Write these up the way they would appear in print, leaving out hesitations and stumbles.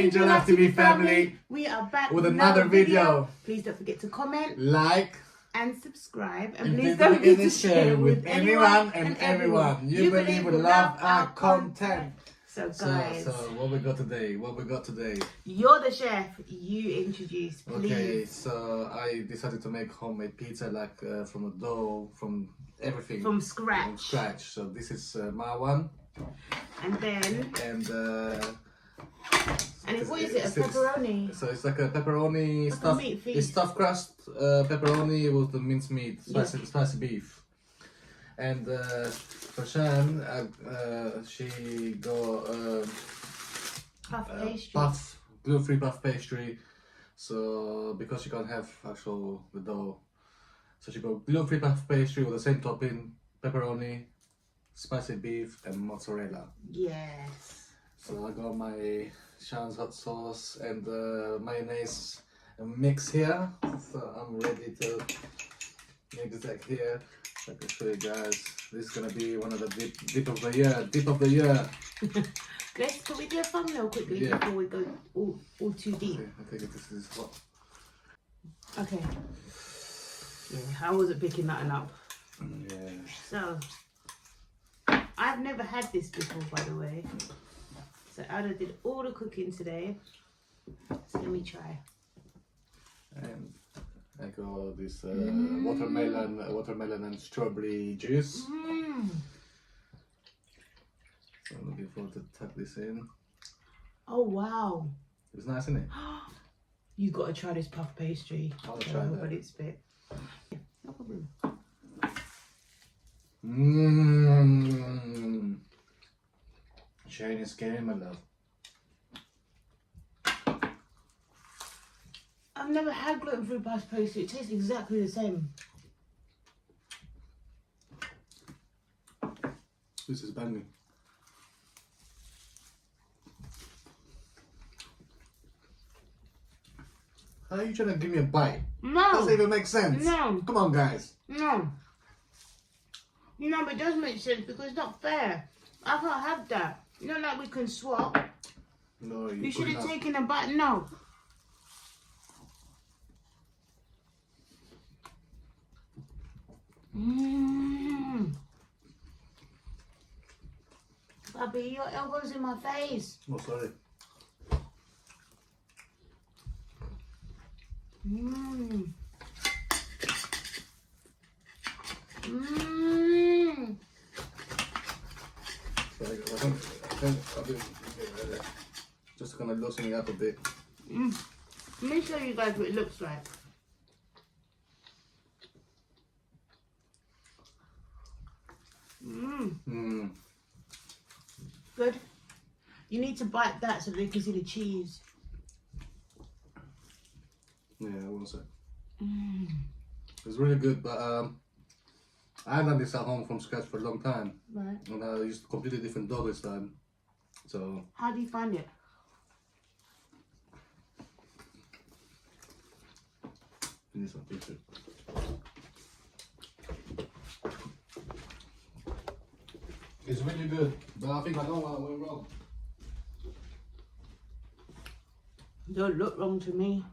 EnjoyLifeTV family. We are back with another video. Please don't forget to comment, like, and subscribe. And and please don't forget to share with anyone and everyone you believe will love our content. So guys, so what we got today? You're the chef. You introduce, please. Okay, so I decided to make homemade pizza, like from a dough, from everything. From scratch. From scratch. So this is my one. And then. And what is it? A pepperoni? So it's like a pepperoni like stuffed. A meat feast. It's stuffed crust pepperoni with the minced meat, spicy beef. And for Shan, she got puff pastry. Gluten-free puff pastry. So because she can't have the dough, so she got gluten-free puff pastry with the same topping: pepperoni, spicy beef, and mozzarella. Yes. So I got my Shan's hot sauce and mayonnaise mix here. So I'm ready to make this egg here. I can show you guys. This is gonna be one of the dip of the year. Guys, can we do a thumbnail quickly before we go all too deep? Okay, this is hot. Okay. Yeah, I wasn't picking that up. Yeah. So, I've never had this before, by the way. So Ada did all the cooking today. So let me try. And I got this watermelon and strawberry juice. So I'm looking forward to tuck this in. Oh wow! It's nice, isn't it? You got to try this puff pastry. I'll try that. It's bit. Yeah, no problem. Chinese game, my love. I've never had gluten-free puff pastry. It tastes exactly the same. This is banging. How are you trying to give me a bite? No. Doesn't even make sense. No. Come on, guys. No. No, but it does make sense because it's not fair. I can't have that. Not like we can swap. No, you should have taken a bite. No. Bobby, your elbow's in my face. Oh, sorry. Sorry, I'll be just gonna loosen it up a bit. Let me show you guys what it looks like. Good. You need to bite that so they can see the cheese. Yeah, I won't say. It's really good, but I've done this at home from scratch for a long time. Right. And I used completely different dough this time. So. How do you find it? I need some picture. It's really good, but I think I know what went wrong. Don't look wrong to me.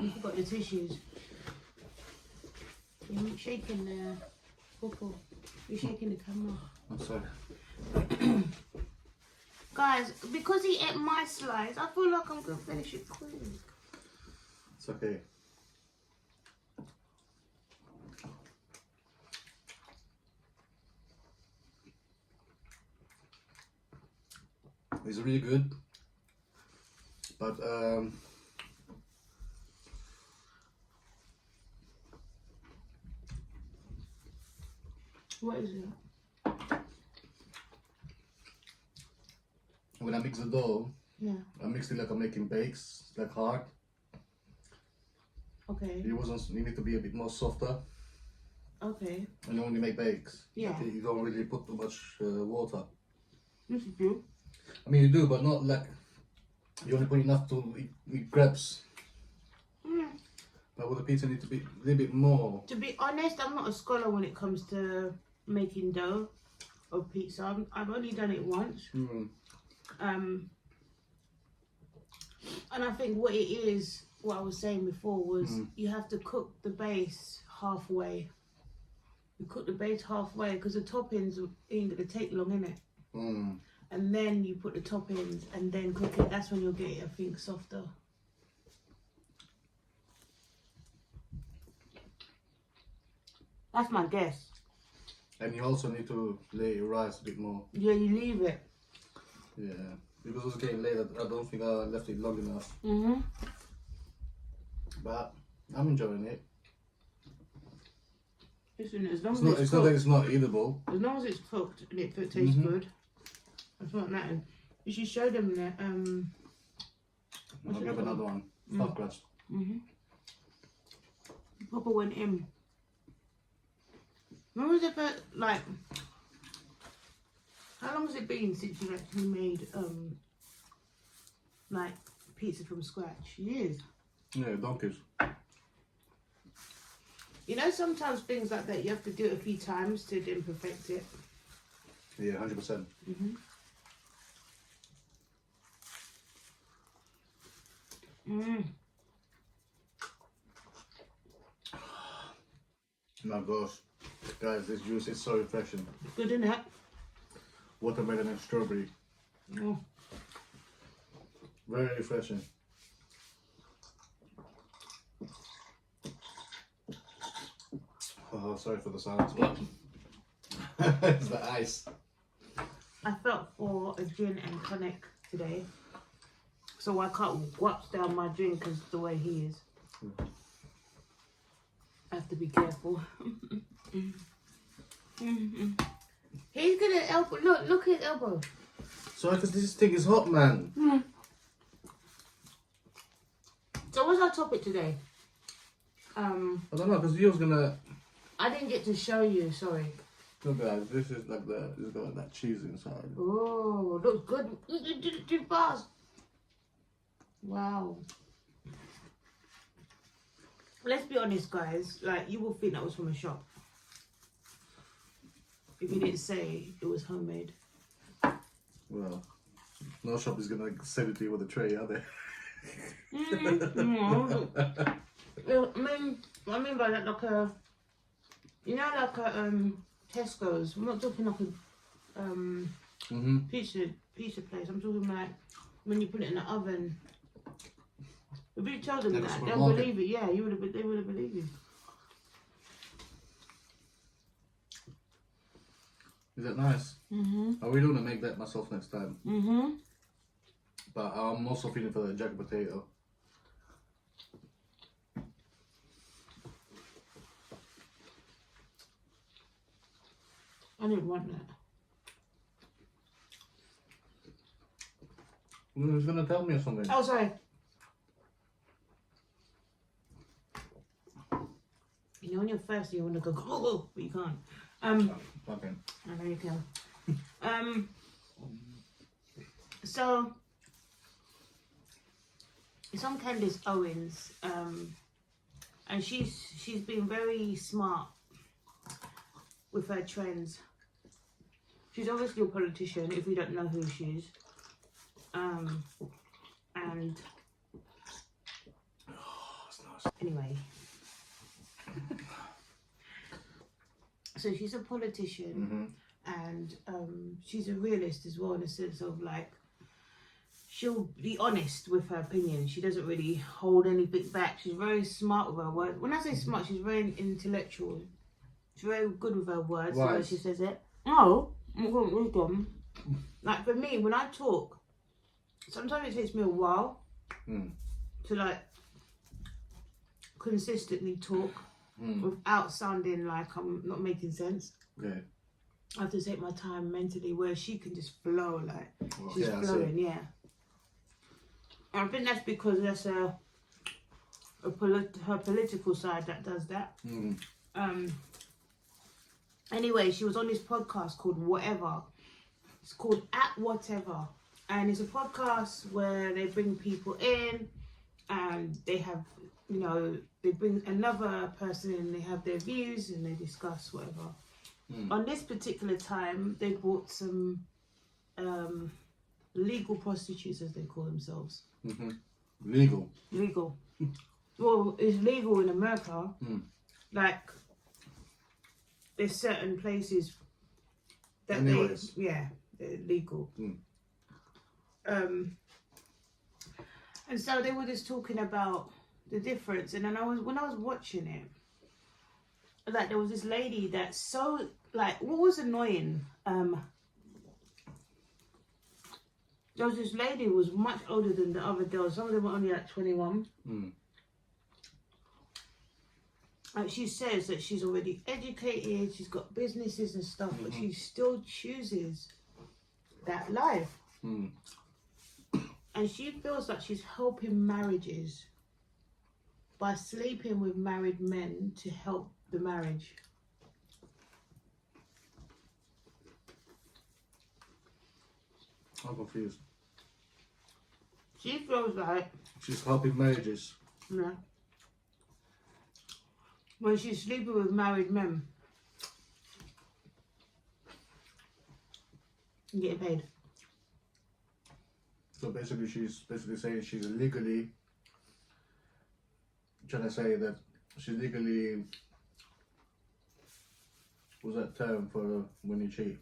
You forgot your tissues. You're shaking the Coco. You're shaking the camera. I'm sorry. Guys, because he ate my slice, I feel like I'm gonna finish it quick. It's okay. It's really good, but what is it? When I mix the dough, Yeah. I mix it like I'm making bakes, like hard. Okay. You need to be a bit more softer. Okay. And when you make bakes, yeah, you don't really put too much water. This is good. I mean, you do, but not like you only put enough to eat grabs. But with the pizza, need to be a little bit more. To be honest, I'm not a scholar when it comes to making dough of pizza. I've only done it once. And I think what it is, what I was saying before was you have to cook the base halfway. You cook the base halfway because the toppings ain't gonna take long, innit? And then you put the toppings and then cook it. That's when you'll get it, I think, softer. That's my guess. And you also need to lay your rice a bit more. Yeah, you leave it. Yeah, because it's getting late. I don't think I left it long enough. But I'm enjoying it. Listen, as long as It's not that it's not eatable. As long as it's cooked and it tastes good, that's what matters. You should show them that. I'll give another one. Stuffed crust. Papa went in. When was it like? How long has it been since you actually made like pizza from scratch? Years. Yeah, donkeys. You know, sometimes things like that you have to do it a few times to then perfect it. Yeah, 100%. My gosh, guys, this juice is so refreshing. Good, isn't it? Watermelon and strawberry. Very refreshing. Oh, sorry for the silence. It's the ice. I felt for a gin and tonic today, so I can't wash down my drink because the way he is. I have to be careful. He's gonna elbow. Look at his elbow. Sorry, because this thing is hot, man. So what's our topic today? I don't know, because you was gonna. I didn't get to show you. Sorry. Look, guys, this is like it's got like that cheese inside. Oh, looks good. You did it too fast. Wow. Let's be honest, guys. Like, you will think that was from a shop if you didn't say it was homemade. Well, no shop is gonna send it to you with a tray, are they? I mean by that, like a, you know, like a Tesco's. I'm not talking like a pizza place. I'm talking like when you put it in the oven. If you told them that, they'll believe it. Yeah, they would have believed you. Is that nice? I really want to make that myself next time. But I'm also feeling for the jacket potato. I didn't want that. Who's gonna tell me or something? Oh, sorry. You know, when you're thirsty, you want to go, but you can't. Okay. I know you can. So it's on Candace Owens, and she's been very smart with her trends. She's obviously a politician, if you don't know who she is. And anyway, so she's a politician, and she's a realist as well, in the sense of like, she'll be honest with her opinion. She doesn't really hold anything back. She's very smart with her words. When I say smart, she's very intellectual. She's very good with her words, the way she says it. Oh, wisdom. Like, for me, when I talk, sometimes it takes me a while to like consistently talk without sounding like I'm not making sense. Okay. I have to take my time mentally, where she can just flow, like she's yeah, flowing, yeah. And I think that's because that's her political side that does that. Anyway, she was on this podcast called Whatever. It's called At Whatever. And it's a podcast where they bring people in and they have, you know, they bring another person in, they have their views and they discuss whatever. On this particular time, they brought some legal prostitutes, as they call themselves. Legal. Well, it's legal in America. Like, there's certain places that they're legal. And so they were just talking about the difference. And then when I was watching it, like, there was this lady that's so, like, what was annoying? There was this lady who was much older than the other girls. Some of them were only like 21. Like, she says that she's already educated, she's got businesses and stuff, but she still chooses that life. And she feels like she's helping marriages by sleeping with married men to help the marriage. I'm confused. She feels like she's helping marriages. Yeah. When she's sleeping with married men and getting paid. So basically, she's saying she's legally trying to say that she's legally. What's that term for when you cheat?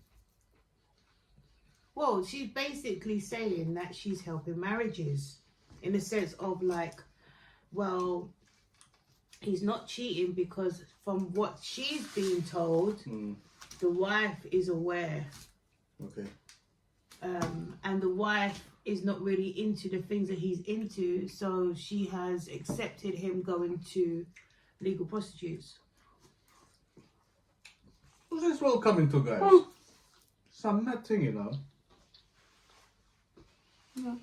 Well, she's basically saying that she's helping marriages in the sense of, like, well, he's not cheating because from what she's being told, the wife is aware. Okay. And the wife is not really into the things that he's into, so she has accepted him going to legal prostitutes. What's this world coming to, guys? Some mad thing, you know. Yeah.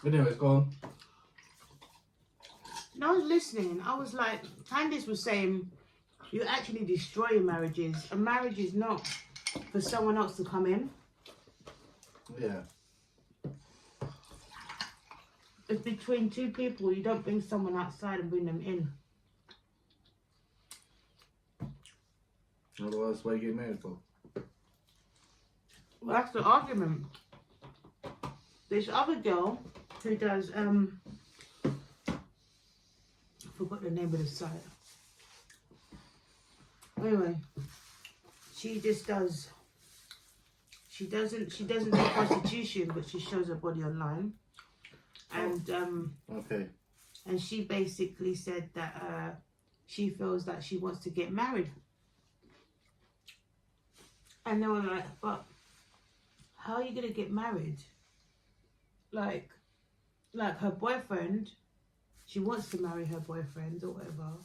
Anyways, go on. And I was listening, I was like, Candice was saying, you're actually destroying marriages. A marriage is not for someone else to come in. Yeah. It's between two people. You don't bring someone outside and bring them in. Otherwise, why you get married for? Well, that's the argument. This other girl who does, I forgot the name of the site. Anyway, she just does, she doesn't do prostitution, but she shows her body online. And, okay. And she basically said that she feels that she wants to get married. And they were like, but how are you going to get married? Like her boyfriend, she wants to marry her boyfriend or whatever.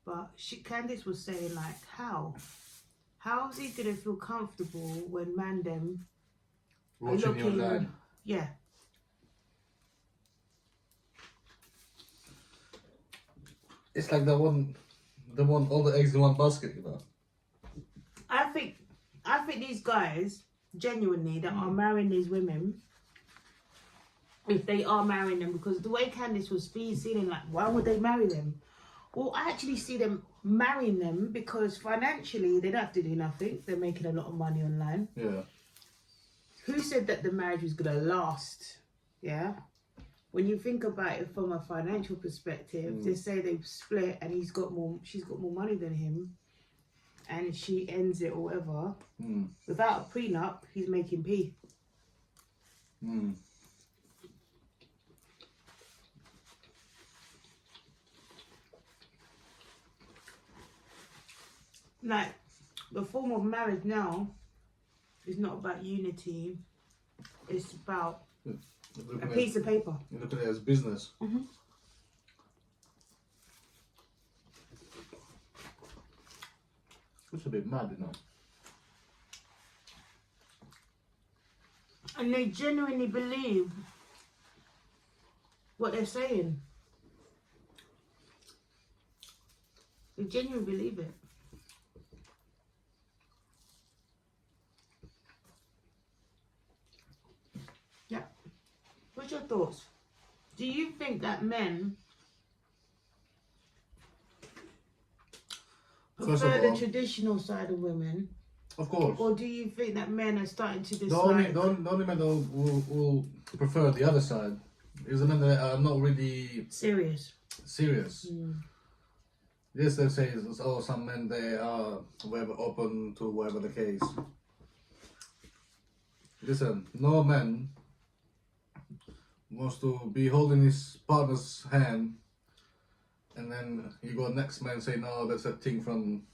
But Candice was saying, like, how? How is he going to feel comfortable when Mandem are looking? Yeah. It's like the one all the eggs in one basket, you know. I think these guys genuinely that are marrying these women, if they are marrying them, because the way Candice was feeling, like, why would they marry them? Well, I actually see them marrying them because financially they don't have to do nothing. They're making a lot of money online. Yeah. Who said that the marriage was gonna last? Yeah. When you think about it from a financial perspective, they say they've split and she's got more money than him, and she ends it or whatever. Without a prenup, he's making P. Like, the form of marriage now is not about unity. It's about a piece of paper. You look at it as business. It's a bit mad, you know. And they genuinely believe what they're saying. They genuinely believe it. What's your thoughts? Do you think that men prefer the traditional side of women? Of course. Or do you think that men are starting to The dislike... only men who prefer the other side is the men that are not really serious. Yes, they say, oh, some men, they are open to whatever the case. Listen, no man wants to be holding his partner's hand and then you go next man say, no, that's a thing from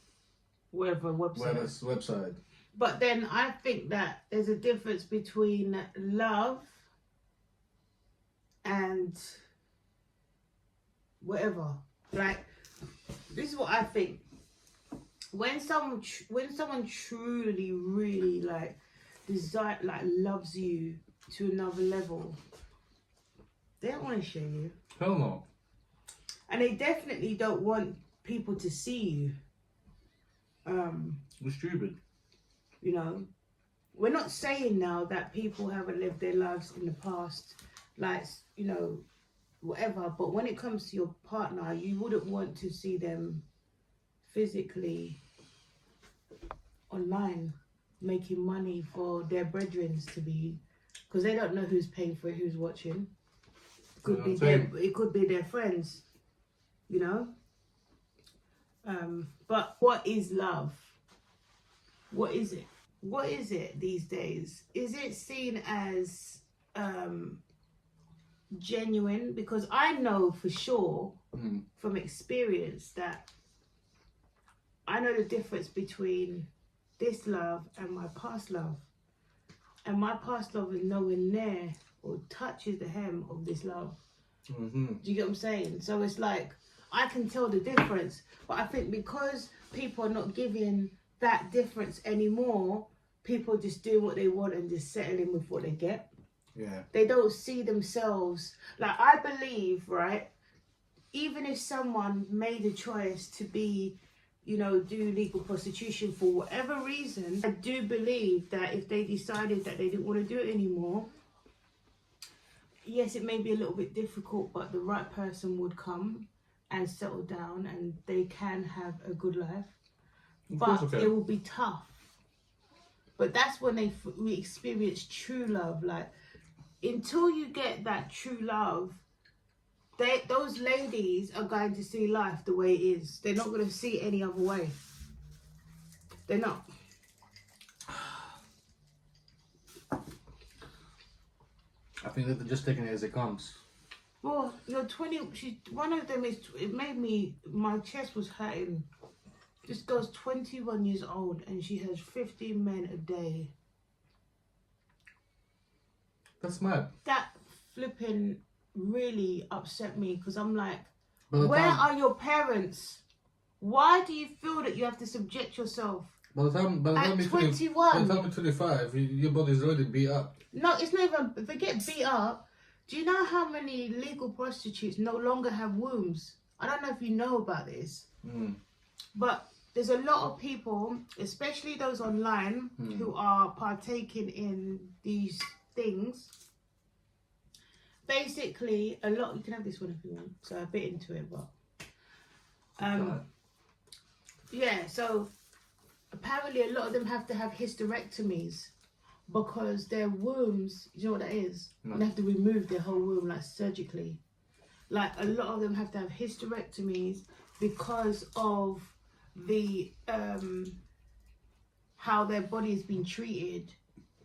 whatever website. But then I think that there's a difference between love and whatever. Like, this is what I think. When someone truly, really loves you to another level, they don't want to share you. Hell no. And they definitely don't want people to see you. We're stupid. You know, we're not saying now that people haven't lived their lives in the past, like, you know, whatever. But when it comes to your partner, you wouldn't want to see them physically online making money for their brethren to be, because they don't know who's paying for it, who's watching. It could be their friends, you know. But what is love? What is it? What is it these days? Is it seen as genuine? Because I know for sure from experience that I know the difference between this love and my past love. And my past love is nowhere near or touches the hem of this love. Do you get what I'm saying? So it's like, I can tell the difference. But I think because people are not giving that difference anymore, people just do what they want and just settle in with what they get. Yeah. They don't see themselves. Like, I believe, right, even if someone made a choice to be, you know, do legal prostitution for whatever reason, I do believe that if they decided that they didn't want to do it anymore, yes, it may be a little bit difficult, but the right person would come and settle down and they can have a good life. But it will be tough. But that's when we experience true love. Like, until you get that true love, those ladies are going to see life the way it is. They're not going to see it any other way. They're not. I think that they're just taking it as it comes. Well, you're 20. One of them is. It made me. My chest was hurting. This girl's 21 years old and she has 15 men a day. That's mad. That flipping really upset me because I'm like, where are your parents? Why do you feel that you have to subject yourself? By the time at 21, you're 25, your body's already beat up. No, it's not even. They get beat up. Do you know how many legal prostitutes no longer have wombs? I don't know if you know about this, but there's a lot of people, especially those online, who are partaking in these things. Basically, a lot. You can have this one if you want. So I bit into it, but yeah. So apparently, a lot of them have to have hysterectomies because their wombs. You know what that is? No. They have to remove their whole womb, like surgically. Like, a lot of them have to have hysterectomies because of the how their body has been treated.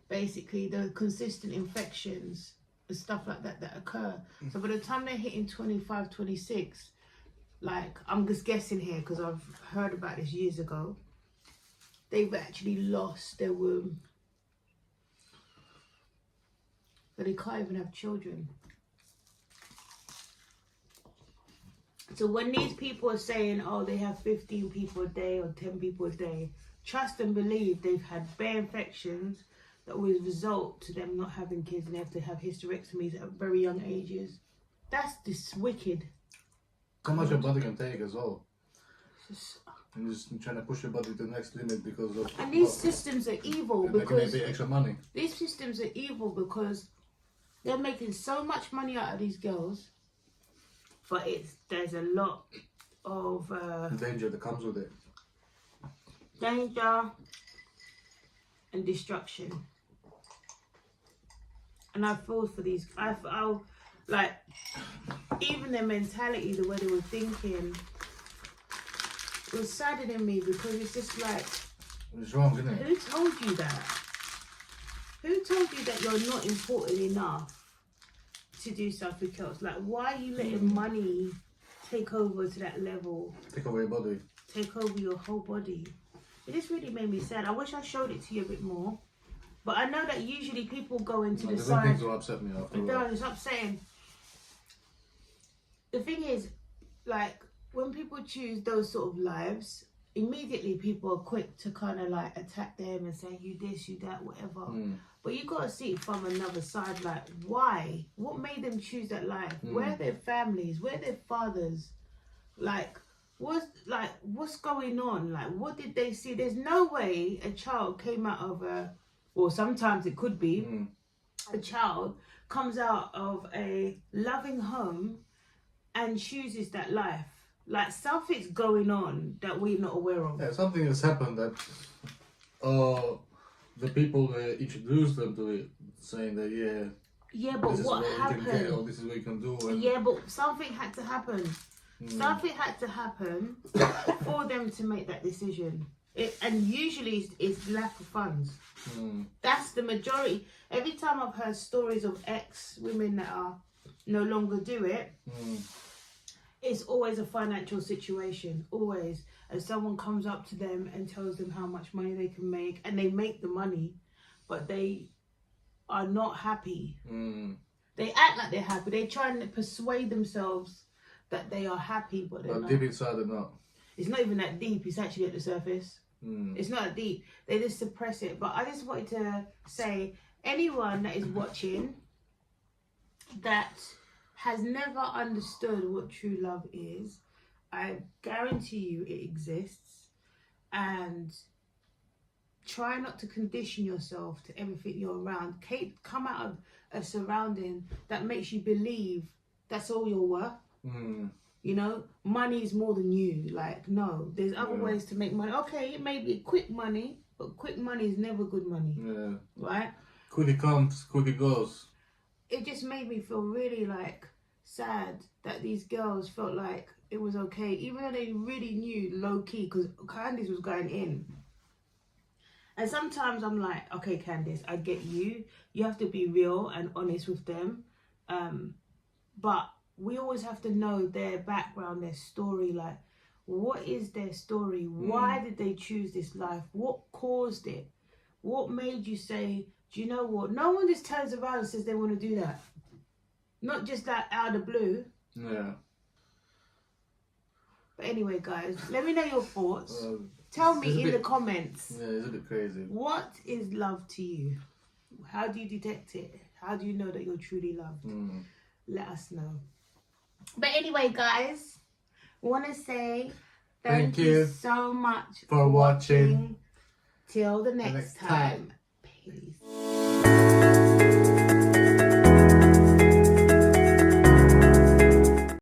Basically, the consistent infections and stuff like that occur. So by the time they're hitting 25, 26, like, I'm just guessing here because I've heard about this years ago, they've actually lost their womb. So they can't even have children. So when these people are saying, oh, they have 15 people a day or 10 people a day, trust and believe they've had bare infections that will result to them not having kids, and they have to have hysterectomies at very young ages. That's just wicked. How much your body can take as well. And just trying to push your body to the next limit because of... And these systems are evil because... They can make extra money. These systems are evil because They're making so much money out of these girls, but there's a lot of danger that comes with it. Danger and destruction. And I feel for these. I like even their mentality, the way they were thinking, it was saddening me because it's just like, it's wrong, isn't it? Who told you that? Who told you that you're not important enough to do something else? Like, why are you letting money take over to that level? Take over your body. Take over your whole body. It just really made me sad. I wish I showed it to you a bit more. But I know that usually people go into the side. Things will upset me after. It does, it's upsetting. The thing is, like, when people choose those sort of lives, immediately people are quick to kind of like attack them and say, you this, you that, whatever. But you got to see it from another side. Like, why? What made them choose that life? Where are their families? Where are their fathers? Like, what's going on? Like, what did they see? There's no way a child came out of or sometimes it could be, a child comes out of a loving home and chooses that life. Like, something's going on that we're not aware of. Yeah, something has happened that the people that introduced them to it, saying that, yeah, but what happened? You can get, or this is what you can do. And yeah, but something had to happen. Something had to happen for them to make that decision. And usually it's lack of funds. That's the majority. Every time I've heard stories of ex-women that are no longer do it, it's always a financial situation, always. And someone comes up to them and tells them how much money they can make, and they make the money, but they are not happy. They act like they're happy. They try and persuade themselves that they are happy, but they're not. Deep inside, they're not. It's not even that deep. It's actually at the surface. It's not that deep. They just suppress it. But I just wanted to say, anyone that is watching that has never understood what true love is, I guarantee you it exists. And try not to condition yourself to everything you're around. Come out of a surrounding that makes you believe that's all you're worth. You know, money is more than you. Like, no, there's other ways to make money. Okay, it may be quick money, but quick money is never good money. Right? Quick it comes, quick it goes. It just made me feel really like sad that these girls felt like it was okay, even though they really knew low key, because Candice was going in. And sometimes I'm like, okay, Candice, I get you. You have to be real and honest with them. But we always have to know their background, their story. Like, what is their story? Why did they choose this life? What caused it? What made you say, do you know what? No one just turns around and says they want to do that. Not just that out of the blue. Yeah. But anyway, guys, let me know your thoughts. Tell me in the comments. Yeah, it's a bit crazy. What is love to you? How do you detect it? How do you know that you're truly loved? Let us know. But anyway, guys, I want to say thank you so much for watching. Till the next time. Peace.